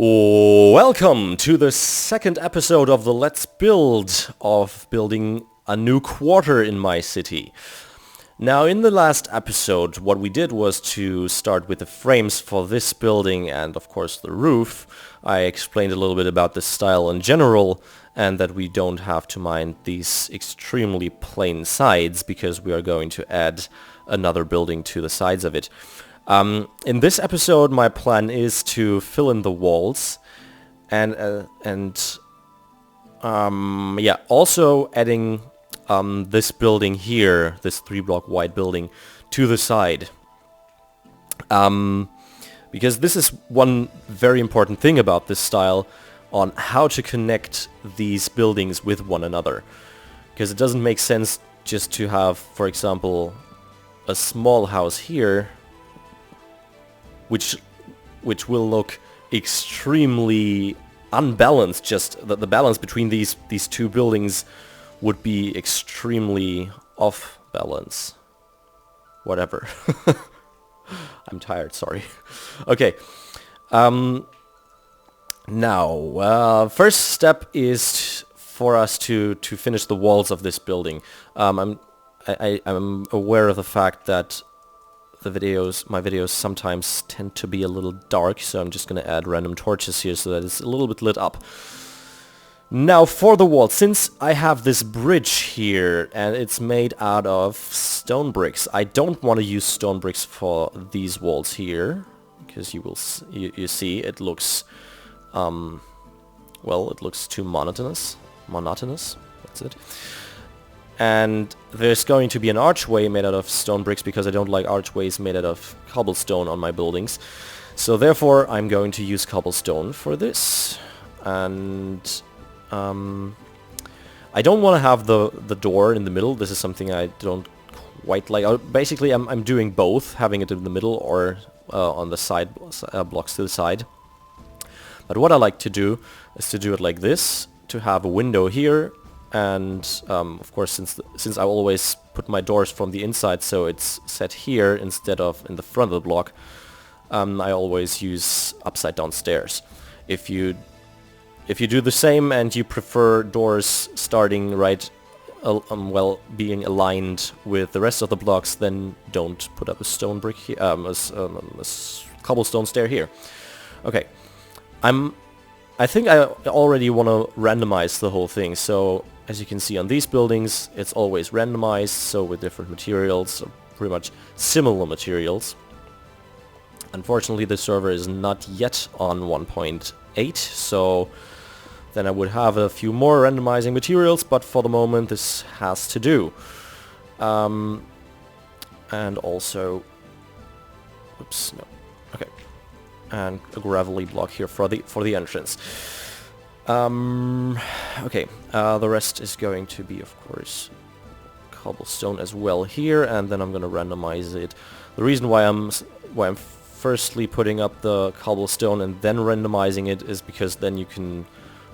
Welcome to the second episode of the Let's Build of building a new quarter in my city. Now, in the last episode, what we did was to start with the frames for this building and, of course, the roof. I explained a little bit about the style in general and that we don't have to mind these extremely plain sides because we are going to add another building to the sides of it. In this episode, my plan is to fill in the walls and also adding this building here, this 3-block wide building, to the side. Because this is one very important thing about this style on how to connect these buildings with one another. Because it doesn't make sense just to have, for example, a small house here which will look extremely unbalanced. Just the balance between these two buildings would be extremely off balance. Whatever. I'm tired, sorry. Okay. Now, first step is for us to finish the walls of this building. I'm aware of the fact that my videos sometimes tend to be a little dark, so I'm just gonna add random torches here so that it's a little bit lit up. Now for the wall, since I have this bridge here and it's made out of stone bricks, I don't want to use stone bricks for these walls here because you see it looks it looks too monotonous. That's it. And there's going to be an archway made out of stone bricks because I don't like archways made out of cobblestone on my buildings. So therefore I'm going to use cobblestone for this. And I don't want to have the door in the middle. This is something I don't quite like. Basically I'm doing both, having it in the middle or on the side blocks to the side. But what I like to do is to do it like this, to have a window here. And of course, since I always put my doors from the inside, so it's set here instead of in the front of the block, I always use upside down stairs. If you do the same and you prefer doors starting right, being aligned with the rest of the blocks, then don't put up a stone brick here, a cobblestone stair here. Okay, I think I already want to randomize the whole thing, so as you can see on these buildings, it's always randomized, so with different materials, so pretty much similar materials. Unfortunately, the server is not yet on 1.8, so then I would have a few more randomizing materials, but for the moment this has to do. And also, oops, no, okay, and a gravelly block here for the entrance. Okay, the rest is going to be, of course, cobblestone as well here, and then I'm gonna randomize it. The reason why I'm firstly putting up the cobblestone and then randomizing it is because then you can,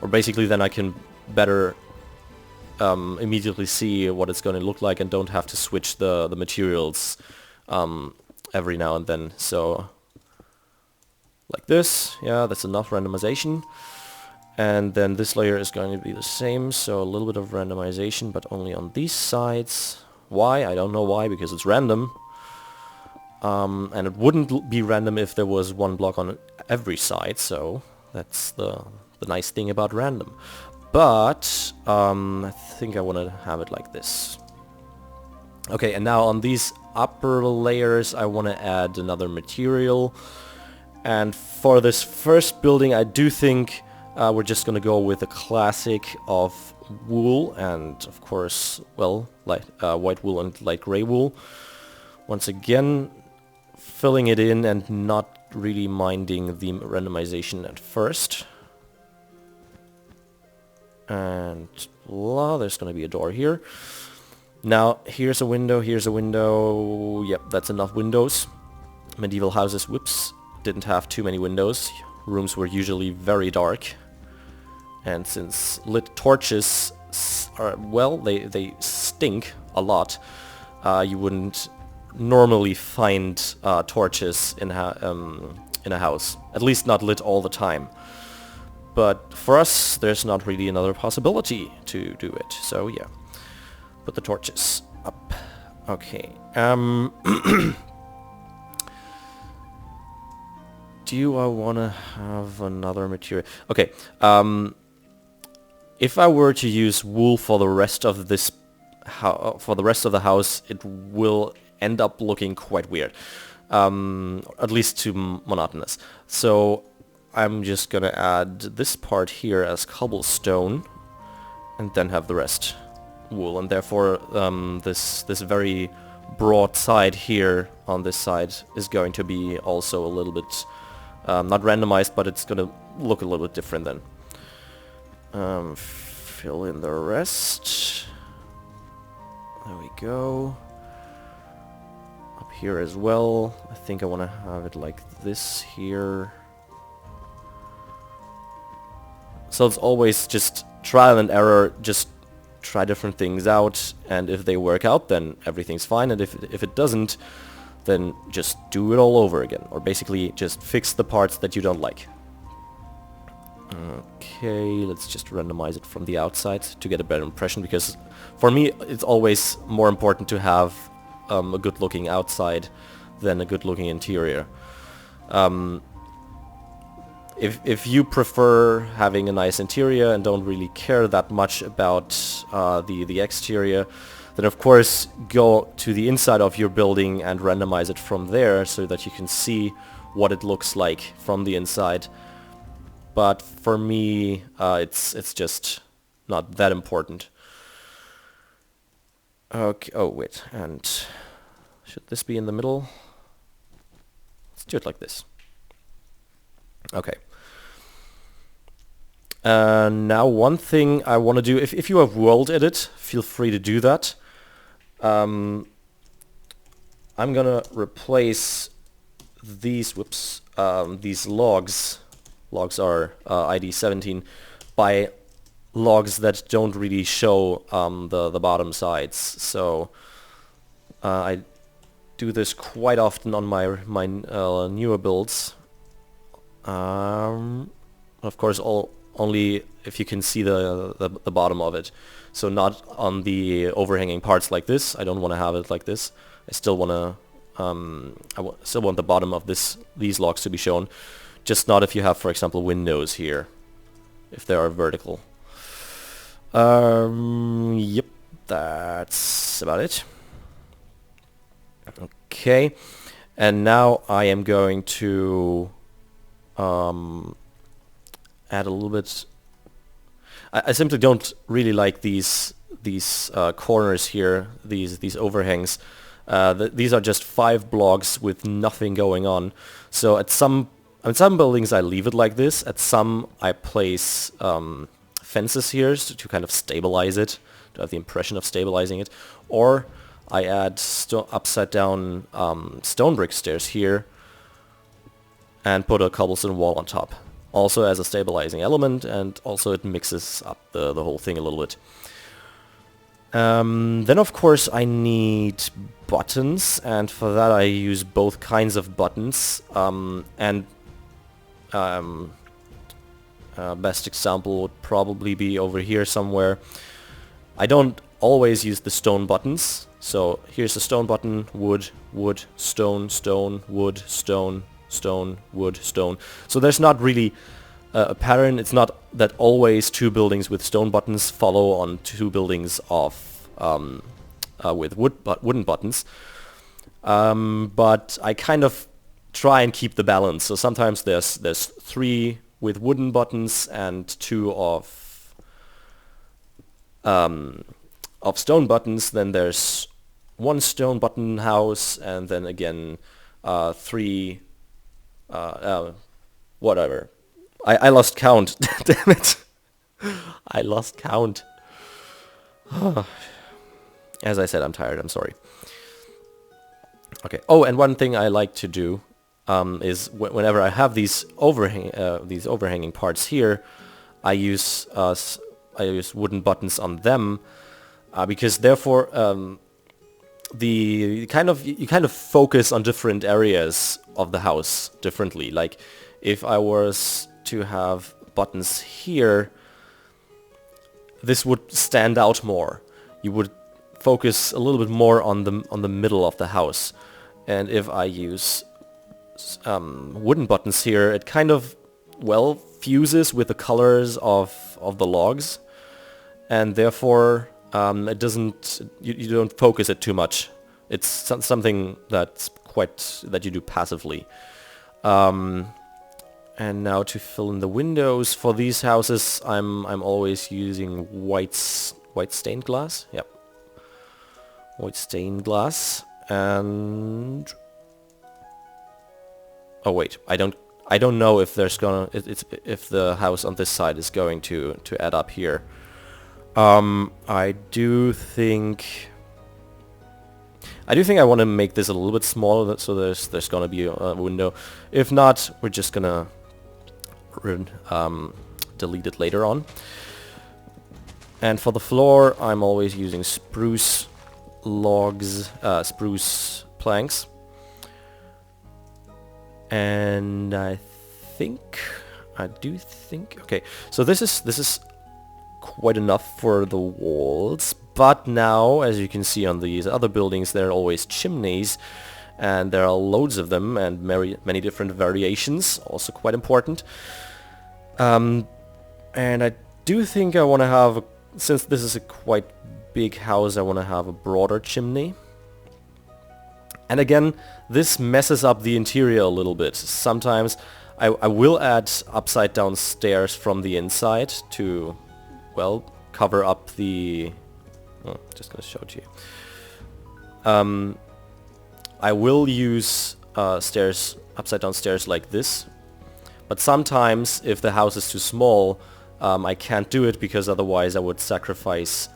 or basically then I can better immediately see what it's going to look like and don't have to switch the materials every now and then. So like this, yeah, that's enough randomization. And then this layer is going to be the same, so a little bit of randomization, but only on these sides. Why? I don't know why, because it's random. And it wouldn't be random if there was one block on every side, so that's the nice thing about random. But I think I want to have it like this. Okay, and now on these upper layers I want to add another material. And for this first building I do think we're just gonna go with a classic of wool and, of course, well, white wool and light gray wool. Once again, filling it in and not really minding the randomization at first. And voila, there's gonna be a door here. Now, here's a window, here's a window. Yep, that's enough windows. Medieval houses, whoops, didn't have too many windows. Rooms were usually very dark. And since lit torches are, well, they stink a lot, you wouldn't normally find torches in a house. At least not lit all the time. But for us, there's not really another possibility to do it. So yeah, put the torches up. Okay. Do I want to have another material? Okay. If I were to use wool for the rest of this, for the rest of the house, it will end up looking quite weird. At least too monotonous. So I'm just gonna add this part here as cobblestone, and then have the rest wool. And therefore, this very broad side here on this side is going to be also a little bit not randomized, but it's gonna look a little bit different then. Fill in the rest. There we go. Up here as well. I think I want to have it like this here. So it's always just trial and error, just try different things out, and if they work out, then everything's fine, and if it doesn't, then just do it all over again, or basically just fix the parts that you don't like. Okay, let's just randomize it from the outside to get a better impression, because for me it's always more important to have a good looking outside than a good looking interior. If you prefer having a nice interior and don't really care that much about the exterior, then of course go to the inside of your building and randomize it from there so that you can see what it looks like from the inside. But for me, it's just not that important. Okay. Oh wait, and should this be in the middle? Let's do it like this. Okay. Now one thing I want to do, if you have world edit, feel free to do that. I'm gonna replace these, these logs. Logs are ID 17 by logs that don't really show the bottom sides. So I do this quite often on my newer builds. Of course, only if you can see the bottom of it. So not on the overhanging parts like this. I don't want to have it like this. I still want to still want the bottom of these logs to be shown. Just not if you have, for example, windows here, if they are vertical. Yep, that's about it. Okay, and now I am going to add a little bit. I simply don't really like these corners here, these overhangs. These are just 5 blocks with nothing going on. So at some buildings I leave it like this. At some I place fences here to kind of stabilize it, to have the impression of stabilizing it. Or I add upside down stone brick stairs here and put a cobblestone wall on top. Also as a stabilizing element, and also it mixes up the whole thing a little bit. Then of course I need buttons, and for that I use both kinds of buttons. Best example would probably be over here somewhere. I don't always use the stone buttons. So here's a stone button, wood, wood, stone, stone, wood, stone, stone, wood, stone. So there's not really a pattern. It's not that always 2 buildings with stone buttons follow on 2 buildings of with wooden buttons. But I kind of try and keep the balance. So sometimes there's 3 with wooden buttons and 2 of stone buttons. Then there's 1 stone button house, and then again 3 whatever. I lost count. Damn it. I lost count. As I said, I'm tired. I'm sorry. Okay. Oh, and one thing I like to do is whenever I have these overhanging parts here, I use wooden buttons on them because therefore you kind of focus on different areas of the house differently. Like if I was to have buttons here, this would stand out more. You would focus a little bit more on the middle of the house. And if I use wooden buttons here, it kind of, well, fuses with the colors of the logs, and therefore it doesn't, you don't focus it too much. It's something that you do passively. And now to fill in the windows for these houses, I'm always using white stained glass. Yep, white stained glass. And oh wait, I don't know if there's if the house on this side is going to add up here. I do think I want to make this a little bit smaller, so there's gonna be a window. If not, we're just gonna delete it later on. And for the floor, I'm always using spruce logs, spruce planks. And I do think, okay, so this is quite enough for the walls. But now, as you can see on these other buildings, there are always chimneys, and there are loads of them, and many different variations, also quite important. And I do think I want to have, since this is a quite big house, I want to have a broader chimney. And again, this messes up the interior a little bit. Sometimes I will add upside down stairs from the inside to, well, cover up the... Oh, just gonna show it to you. I will use stairs, upside down stairs like this, but sometimes if the house is too small, I can't do it because otherwise I would sacrifice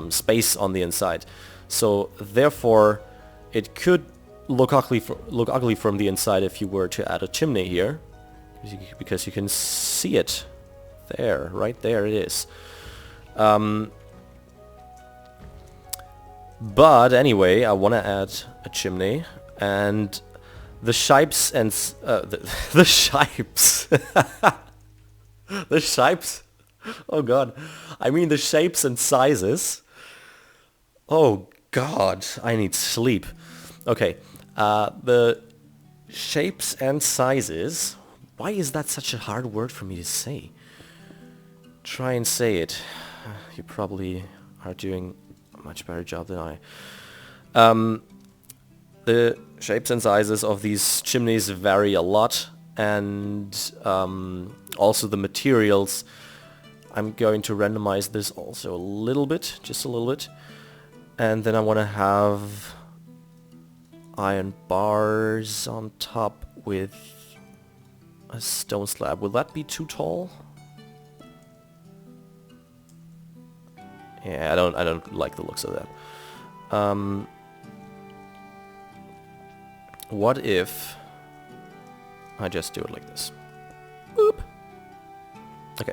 space on the inside. So therefore, it could look ugly from the inside if you were to add a chimney here, because you can see it there, right there it is. But anyway, I want to add a chimney, and the shapes and the shapes, the shapes. Oh god, I mean the shapes and sizes. Oh god, I need sleep. Okay, the shapes and sizes. Why is that such a hard word for me to say? Try and say it. You probably are doing a much better job than I. The shapes and sizes of these chimneys vary a lot, and also the materials. I'm going to randomize this also a little bit, just a little bit. And then I want to have iron bars on top with a stone slab. Will that be too tall? Yeah, I don't like the looks of that. What if I just do it like this? Boop. Okay.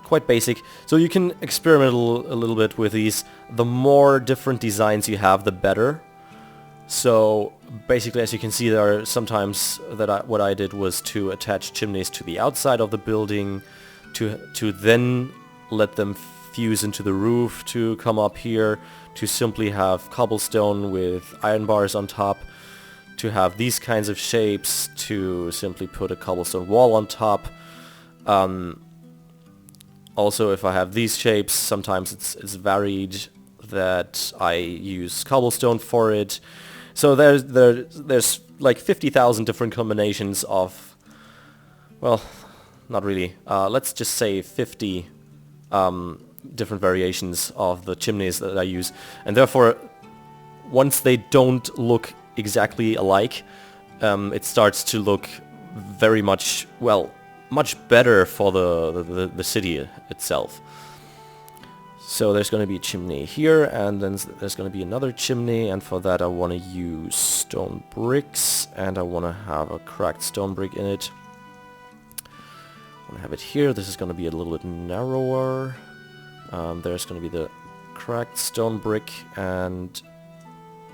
Quite basic. So you can experiment a little bit with these. The more different designs you have, the better. So basically, as you can see, there are sometimes that what I did was to attach chimneys to the outside of the building, to then let them fuse into the roof, to come up here, to simply have cobblestone with iron bars on top, to have these kinds of shapes, to simply put a cobblestone wall on top. Also, if I have these shapes, sometimes it's varied that I use cobblestone for it. So there's like 50,000 different combinations of, well, not really. Let's just say 50 different variations of the chimneys that I use, and therefore, once they don't look exactly alike, it starts to look very much, well, much better for the city itself. So there's going to be a chimney here, and then there's going to be another chimney, and for that I want to use stone bricks, and I want to have a cracked stone brick in it. I want to have it here. This is going to be a little bit narrower. There's going to be the cracked stone brick, and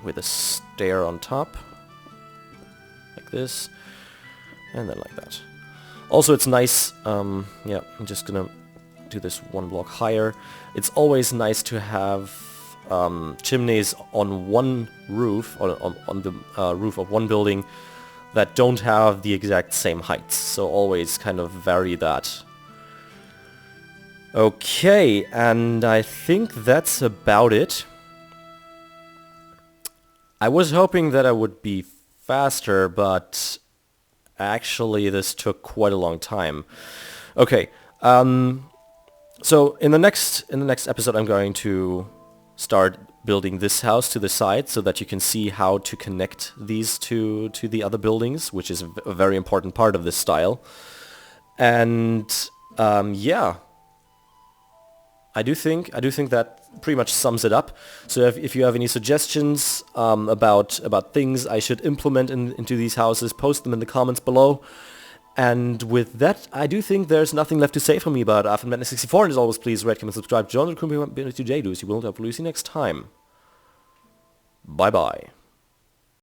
with a stair on top, like this, and then like that. Also, it's nice, yeah, I'm just gonna do this one block higher. It's always nice to have chimneys on one roof, or on the roof of one building, that don't have the exact same heights, so always kind of vary that. Okay, and I think that's about it. I was hoping that I would be faster, but actually this took quite a long time. Okay, so in the next episode I'm going to start building this house to the side so that you can see how to connect these to the other buildings, which is a very important part of this style. And yeah, I do think that pretty much sums it up. So if you have any suggestions about things I should implement into these houses, post them in the comments below. And with that, I do think there's nothing left to say from me about After Madness 64. And as always, please rate, comment, subscribe, join the community to JDo's. You will see you next time. Bye bye.